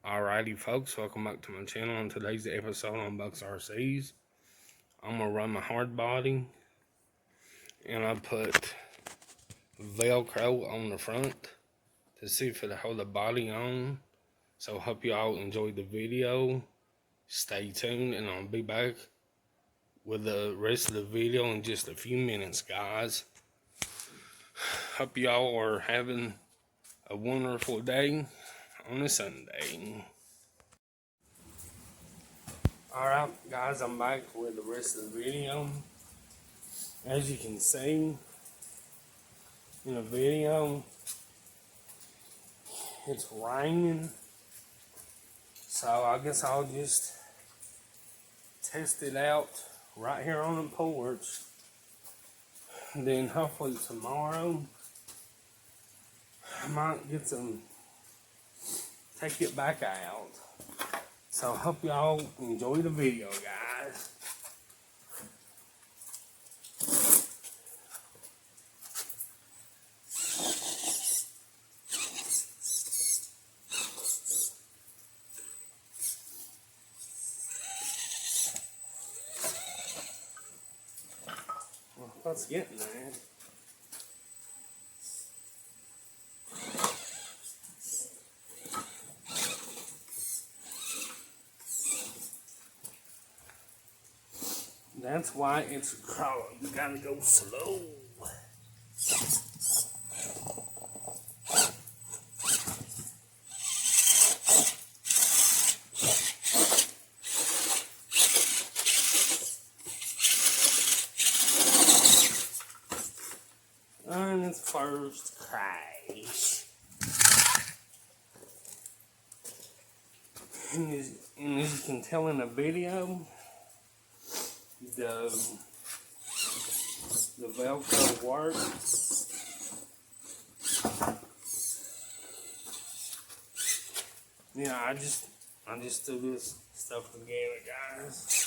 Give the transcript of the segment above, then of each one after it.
Alrighty, folks, welcome back to my channel. On today's episode on Bucks RCs, I'm gonna run my hard body, and I put velcro on the front to see if it'll hold the body on. So hope y'all enjoyed the video. Stay tuned, and I'll be back with the rest of the video in just a few minutes, guys. Hope y'all are having a wonderful day on a Sunday. Alright, guys, I'm back with the rest of the video. As you can see in the video, it's raining, so I guess I'll just test it out right here on the porch. Then hopefully tomorrow I might get take it back out. So I hope y'all enjoy the video, guys. Well, let's get in there. That's why it's a crawler. You gotta go slow. And its first crash. And as you can tell in the video, the velcro works. Yeah, I just threw this stuff together, guys.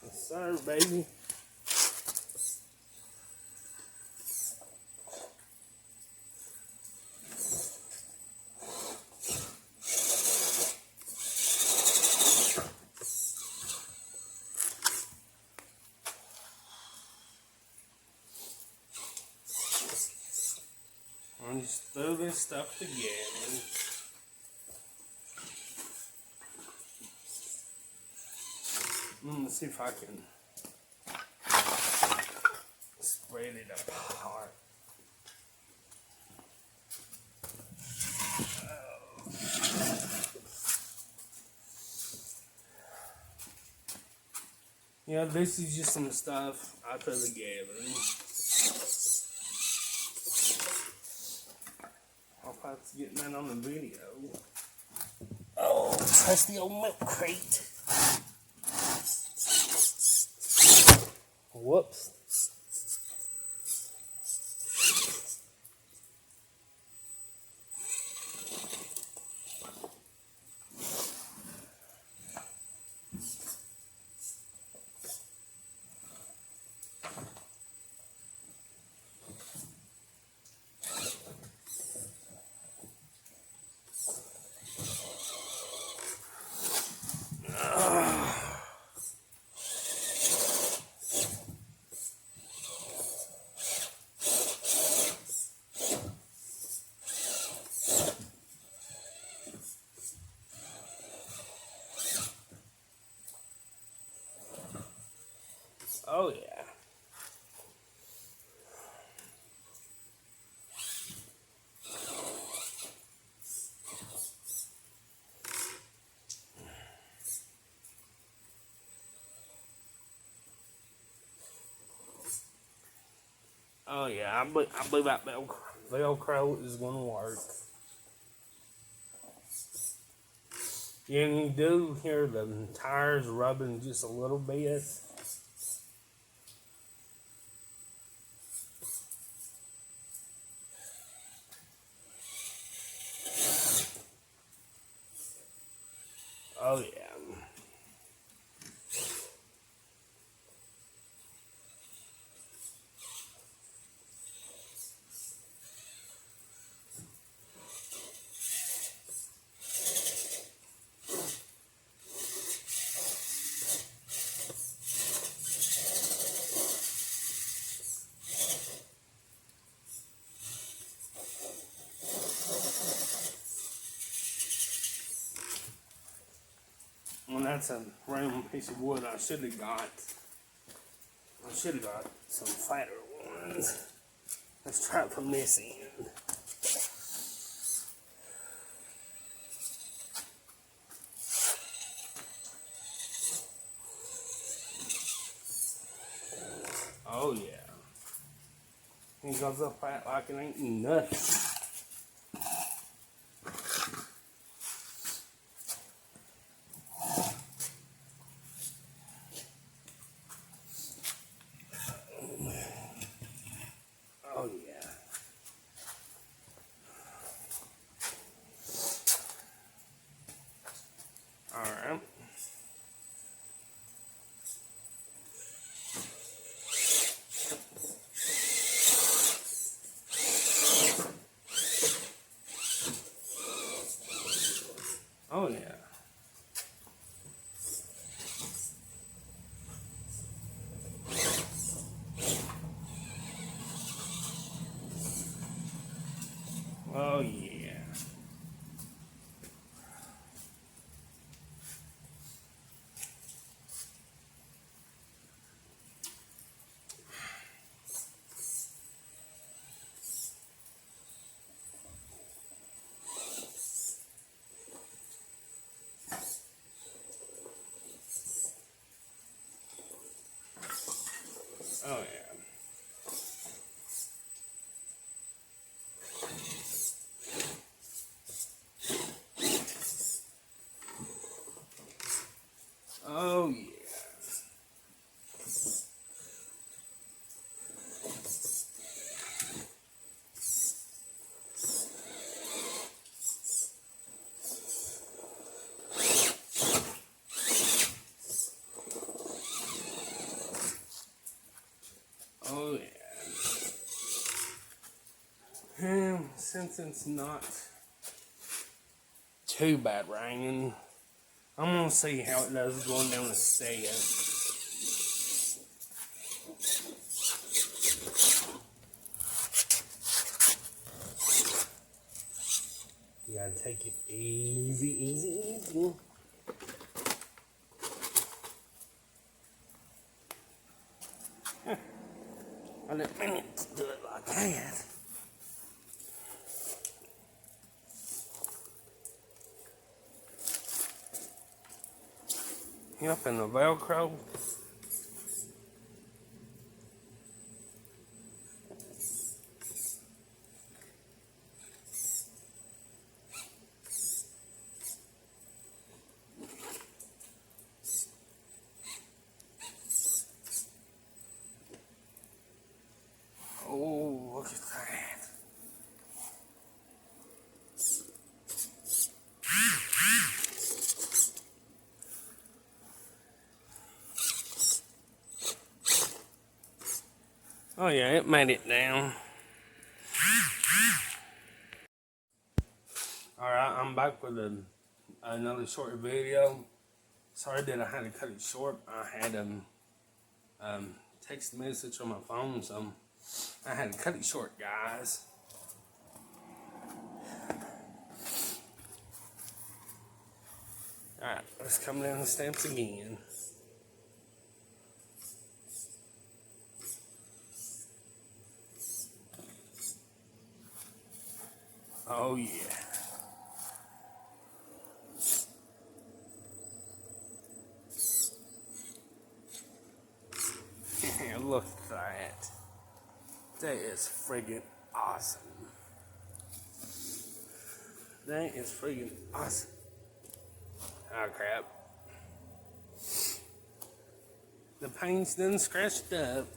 Yes, sir, baby. I just throw this stuff together. Let me see if I can spread it apart. Yeah, this is just some stuff I put together. Hope I was getting that on the video. Oh, that's the old milk crate. Whoops. Oh yeah. Oh yeah, I believe that velcro is gonna work. Yeah, and you do hear the tires rubbing just a little bit. Oh yeah. Well, that's a random piece of wood I should have got. I should have got some fatter ones. Let's try from this end. Oh yeah. He goes up that like it ain't nothing. Oh yeah. Alright. Oh yeah. Oh yeah. Oh yeah. Oh yeah. Oh yeah. And since it's not too bad raining, I'm gonna see how it does going down the stairs. You gotta take it easy, easy, easy. I didn't mean it to do it like that. Yep, and the velcro. Oh, look at that. Oh yeah, it made it down. Alright, I'm back with another short video. Sorry that I had to cut it short. I had a text message on my phone, so I had to cut it short, guys. Alright, let's come down the steps again. Oh yeah. Look at that. That is friggin' awesome. That is friggin' awesome. Oh crap. The paint's done scratched up.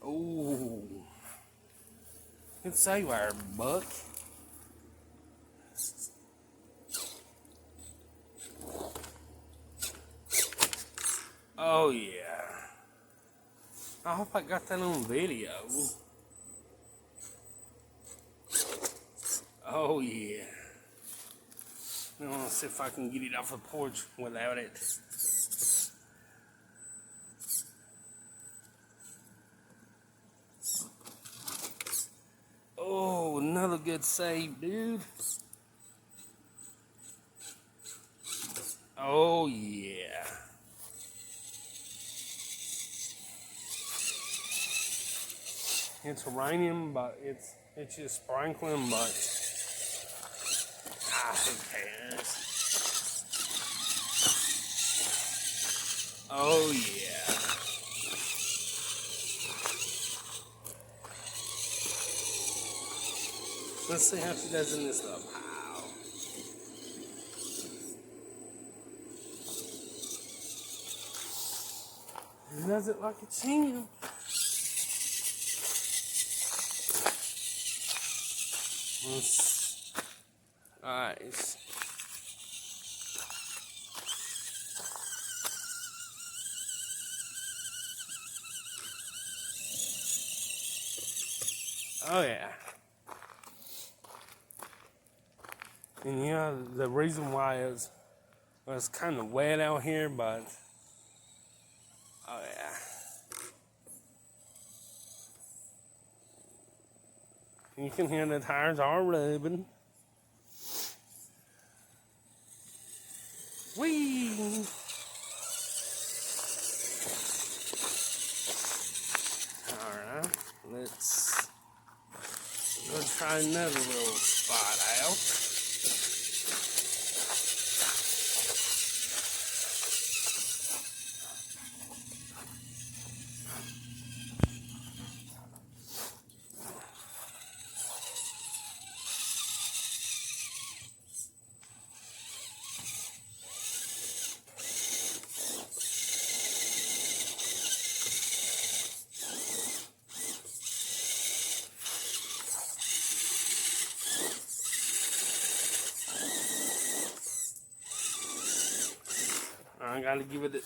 Ooh. Good save our buck. Oh yeah. I hope I got that on video. Oh yeah. I want to see if I can get it off the porch without it. Oh, another good save, dude. Oh yeah. It's raining, but it's just sprinkling, but who cares? Oh yeah. Let's see how she does in this stuff. Wow. Does it like a champ. Nice. Oh yeah. And yeah, the reason why is it's kind of wet out here, but oh yeah. You can hear the tires are rubbing. Whee! Alright, let's go try another little spot out. I gotta give it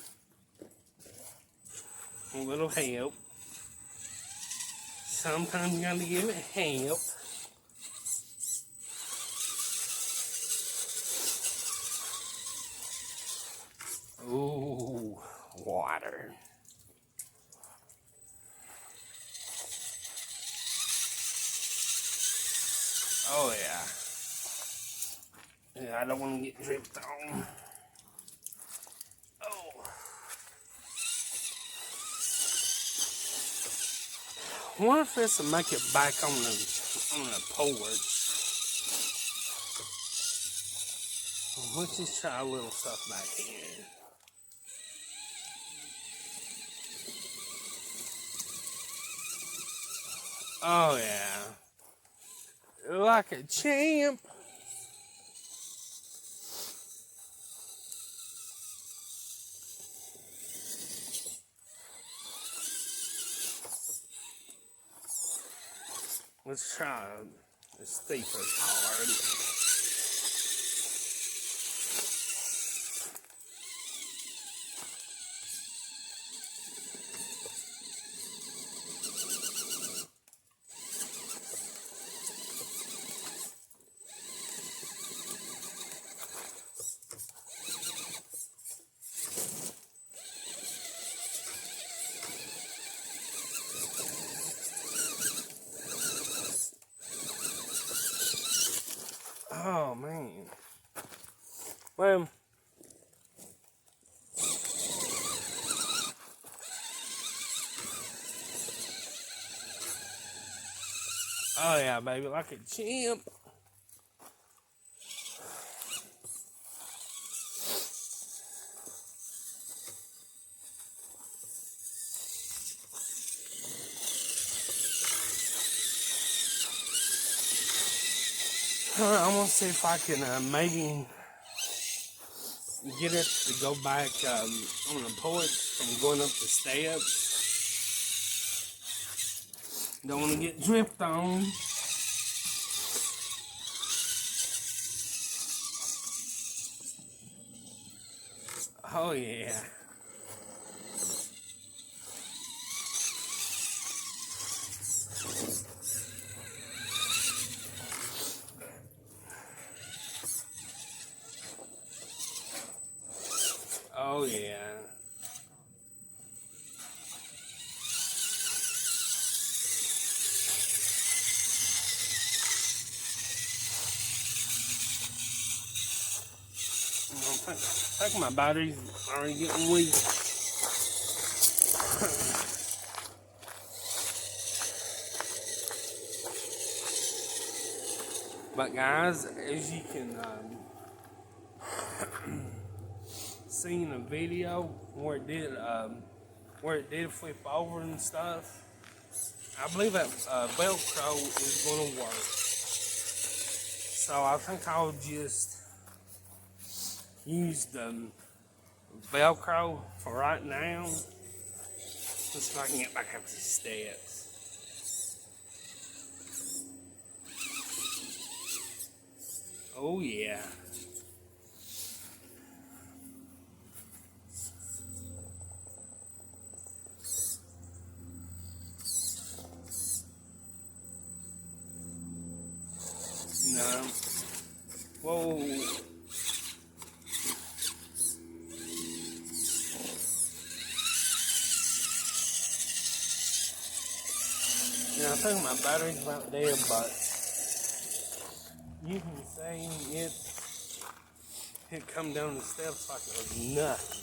a little help. Sometimes you gotta give it help. Ooh, water. Oh yeah. Yeah, I don't want to get dripped on. Oh. What if this will make it back on the porch? Let's just try a little stuff back here. Oh yeah. Like a champ. Let's try a steeper part. Oh man. Well, oh yeah, baby, like a champ. Alright, I'm gonna see if I can maybe get it to go back on the porch from going up the steps. Don't want to get dripped on. Oh yeah. think my battery's already getting weak. But guys, as you can see in the video where it did flip over and stuff, I believe that velcro is going to work. So I think I'll just use the velcro for right now. Just so I can get back up the steps. Oh yeah. No. Whoa. Yeah, I think my battery's about dead, but you can say it come down the steps like it was nothing.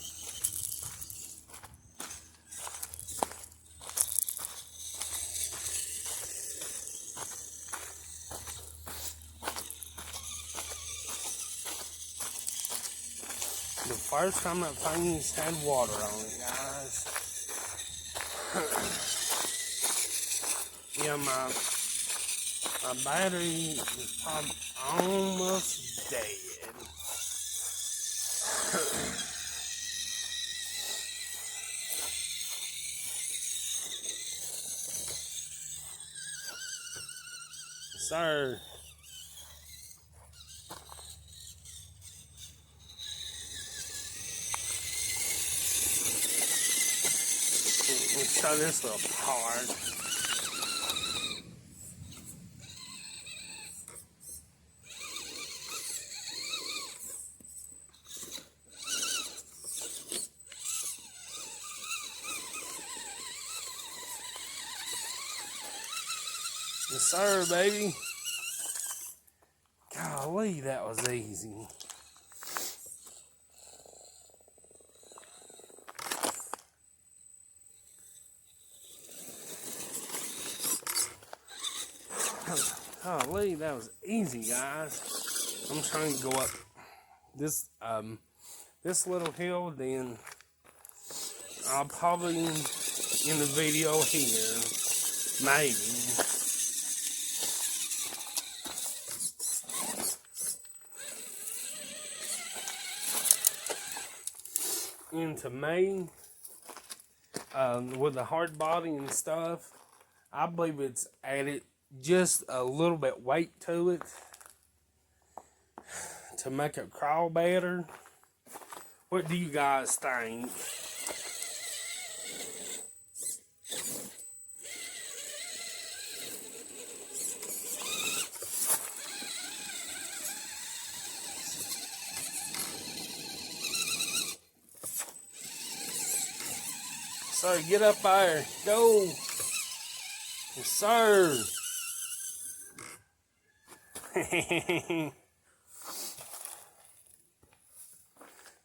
The first time that thing had water on it, guys. Yeah, my battery is probably almost dead. Sir. Let's show this little part. Yes, sir, baby. Golly, that was easy. Golly, that was easy, guys. I'm trying to go up this little hill, then I'll probably in the video here, maybe. Into May, with the hard body and stuff, I believe it's added just a little bit weight to it to make it crawl better. What do you guys think? Sir, get up there. Go. Yes, sir.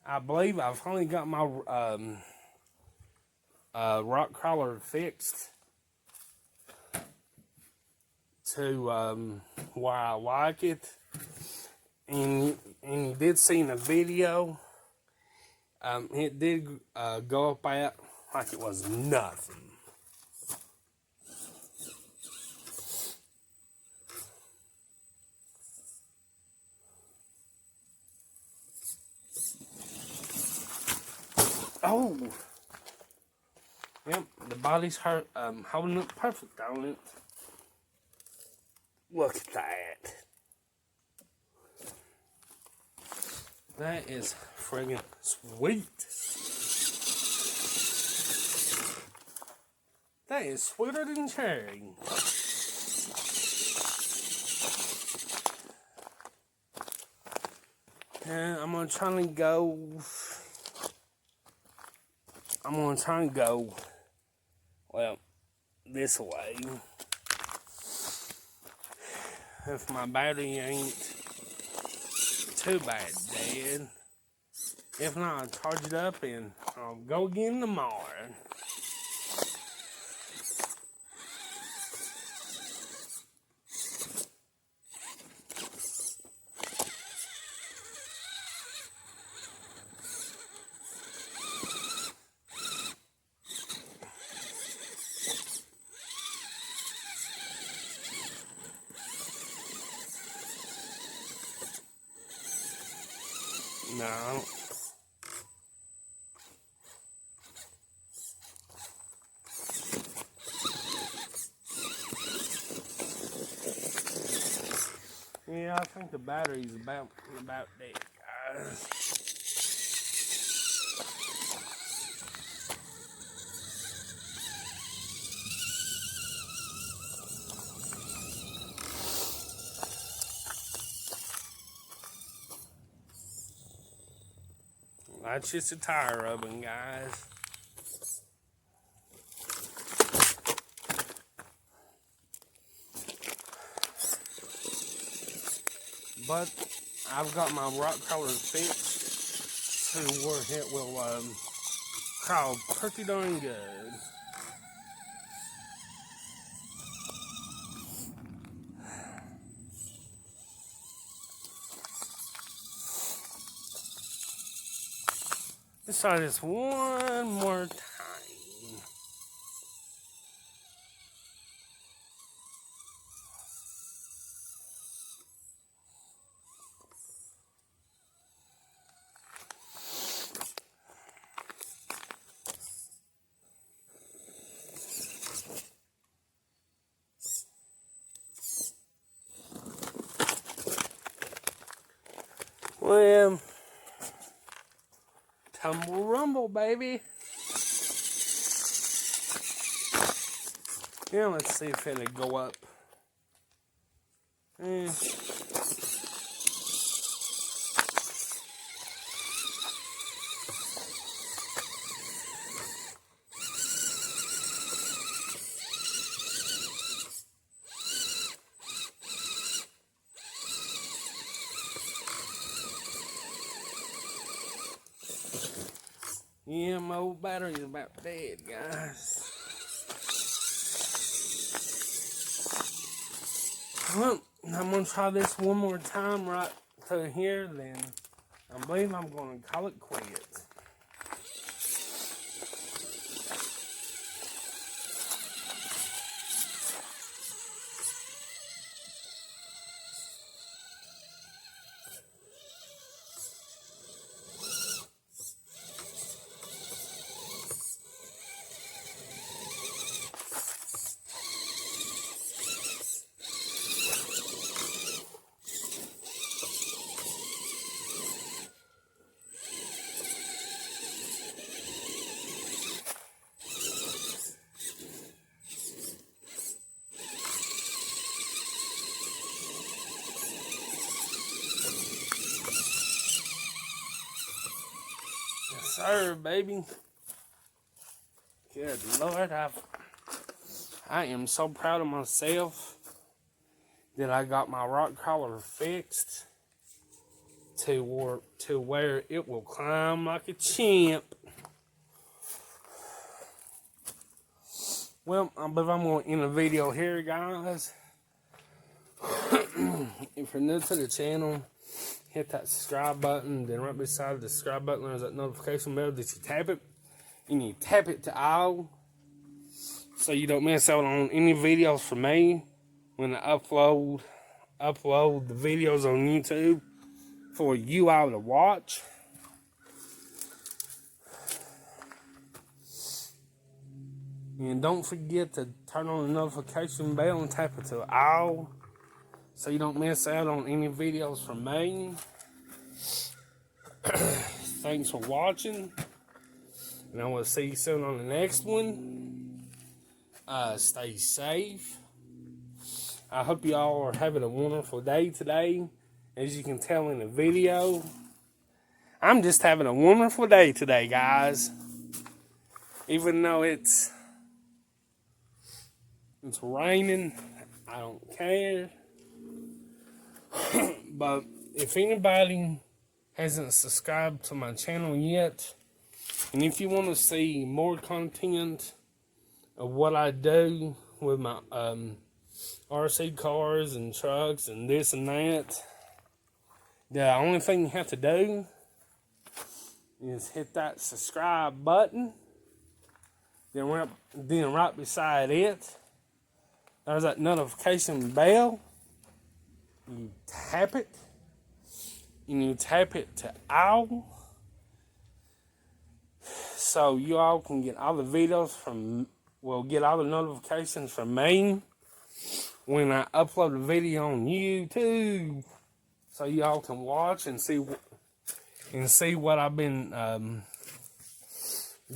I believe I've finally got my rock crawler fixed to where I like it. And you did see in the video, it did go up at like it was nothing. Oh, yep, the body's holding up perfect on it. Look at that. That is friggin' sweet. That is sweeter than cherry. And I'm gonna try and go, well, this way. If my battery ain't too bad dead. If not, I'll charge it up and I'll go again tomorrow. No. Yeah, I think the battery's about dead, guys. That's just a tire rubbing, guys. But I've got my rock collar fixed to where it will crawl pretty darn good. Let's try this one more time. Well, tumble rumble, baby. Yeah, let's see if it'll go up. Yeah, my old battery's about dead, guys. Well, I'm going to try this one more time right to here, then I believe I'm going to call it quits. Yes, sir, baby. Good Lord, I am so proud of myself that I got my rock collar fixed to where it will climb like a champ. Well, I believe I'm going to end the video here, guys. If you're new to the channel, hit that subscribe button. Then right beside the subscribe button, there's that notification bell that you tap it. You need to tap it to all so you don't miss out on any videos from me when I upload the videos on YouTube for you all to watch. And don't forget to turn on the notification bell and tap it to all so you don't miss out on any videos from me. Thanks for watching, and I will see you soon on the next one. Stay safe. I hope you all are having a wonderful day today. As you can tell in the video, I'm just having a wonderful day today, guys. Even though it's raining, I don't care. But if anybody hasn't subscribed to my channel yet, and if you want to see more content of what I do with my RC cars and trucks and this and that, the only thing you have to do is hit that subscribe button. Then right beside it, there's that notification bell. You tap it, and you tap it to all, so you all can get all the videos get all the notifications from me when I upload a video on YouTube, so you all can watch and see what I've been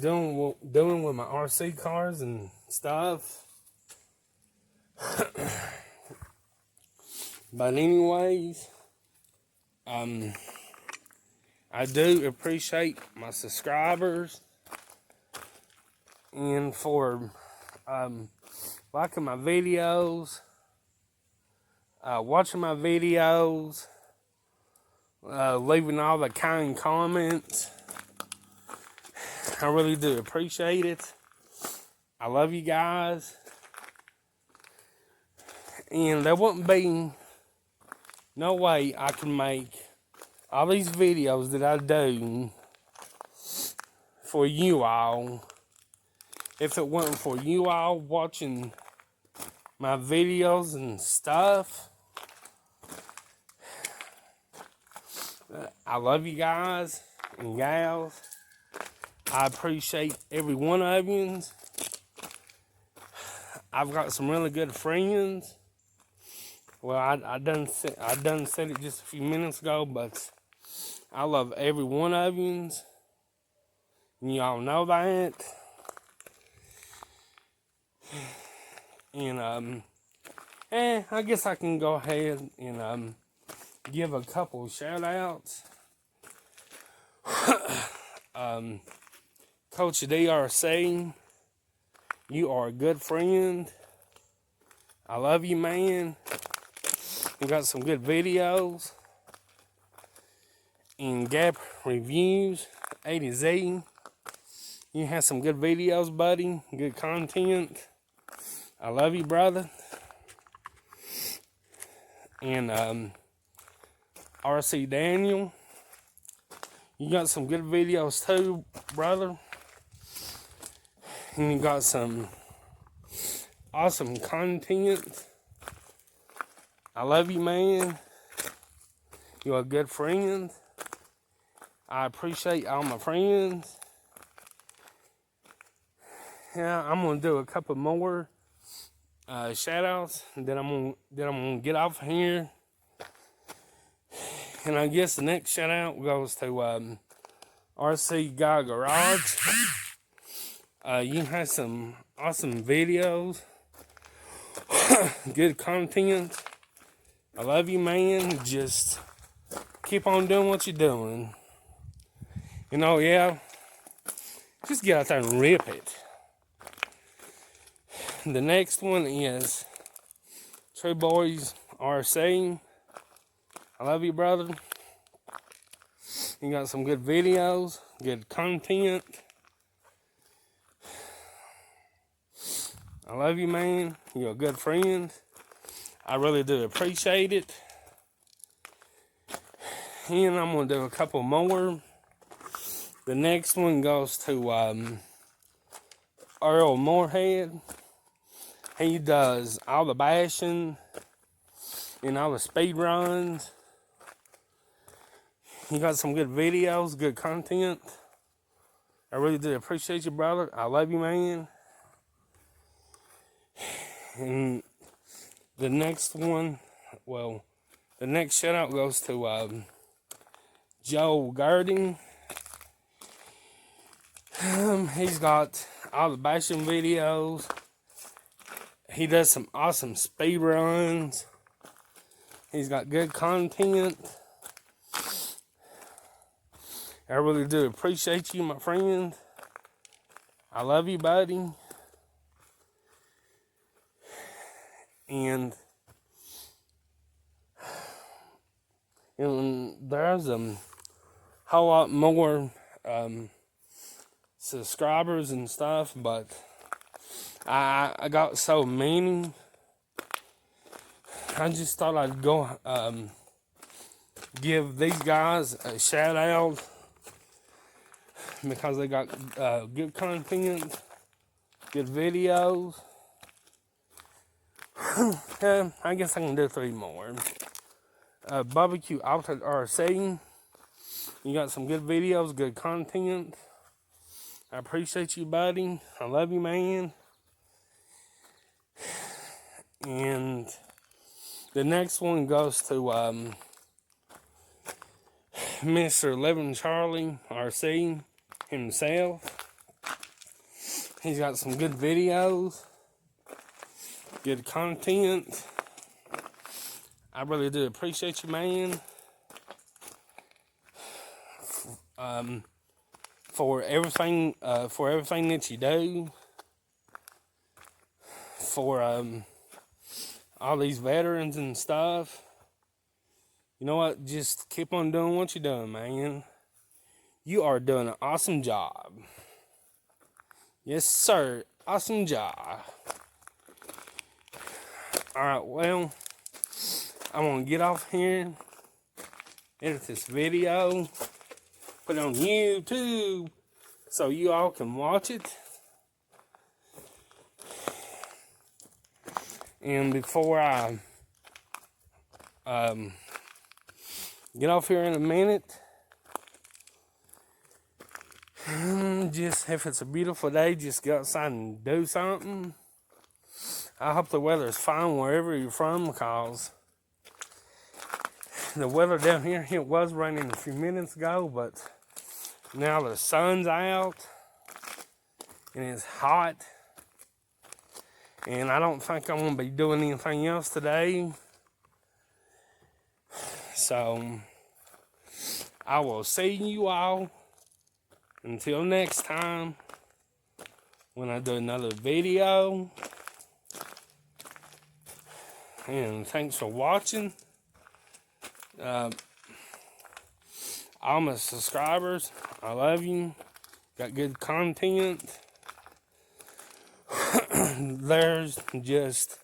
doing with my RC cars and stuff. But anyways, I do appreciate my subscribers and for liking my videos, watching my videos, leaving all the kind comments. I really do appreciate it. I love you guys. And there wouldn't be no way I can make all these videos that I do for you all if it wasn't for you all watching my videos and stuff. I love you guys and gals. I appreciate every one of you. I've got some really good friends. Well, I done said it just a few minutes ago, but I love every one of you. And y'all know that. And I guess I can go ahead and give a couple shout outs. Coach DRC, you are a good friend. I love you, man. You got some good videos. And Gap Reviews, A to Z. You have some good videos, buddy. Good content. I love you, brother. And RC Daniel, you got some good videos too, brother. And you got some awesome content. I love you, man. You're a good friend. I appreciate all my friends. Yeah, I'm gonna do a couple more shout outs, and then I'm gonna get off here. And I guess the next shout out goes to RC Guy Garage. You have some awesome videos, good content. I love you, man. Just keep on doing what you're doing. You know, yeah. Just get out there and rip it. The next one is True Boys RC. I love you, brother. You got some good videos, good content. I love you, man. You're a good friend. I really do appreciate it. And I'm going to do a couple more. The next one goes to Earl Moorhead. He does all the bashing and all the speed runs. You got some good videos, good content. I really do appreciate you, brother. I love you, man. And the next one, well, the next shout out goes to Joe Garding. He's got all the bashing videos. He does some awesome speed runs. He's got good content. I really do appreciate you, my friend. I love you, buddy. And there's whole lot more subscribers and stuff, but I got so many. I just thought I'd go give these guys a shout out because they got good content, good videos. I guess I can do 3 more. Barbecue Outlet RC. You got some good videos, good content. I appreciate you, buddy. I love you, man. And the next one goes to Mr. Living Charlie RC himself. He's got some good videos, good content. I really do appreciate you, man. For everything that you do, for all these veterans and stuff. You know what? Just keep on doing what you're doing, man. You are doing an awesome job. Yes, sir. Awesome job. Alright, well, I'm going to get off here, edit this video, put it on YouTube so you all can watch it. And before I get off here in a minute, just if it's a beautiful day, just go outside and do something. I hope the weather is fine wherever you're from, because the weather down here, it was raining a few minutes ago, but now the sun's out and it's hot. And I don't think I'm going to be doing anything else today. So, I will see you all until next time when I do another video. And thanks for watching. All my subscribers, I love you. Got good content. There's just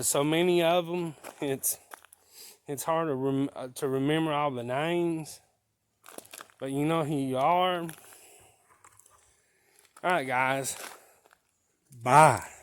so many of them. It's hard to remember all the names, but you know who you are. All right, guys. Bye.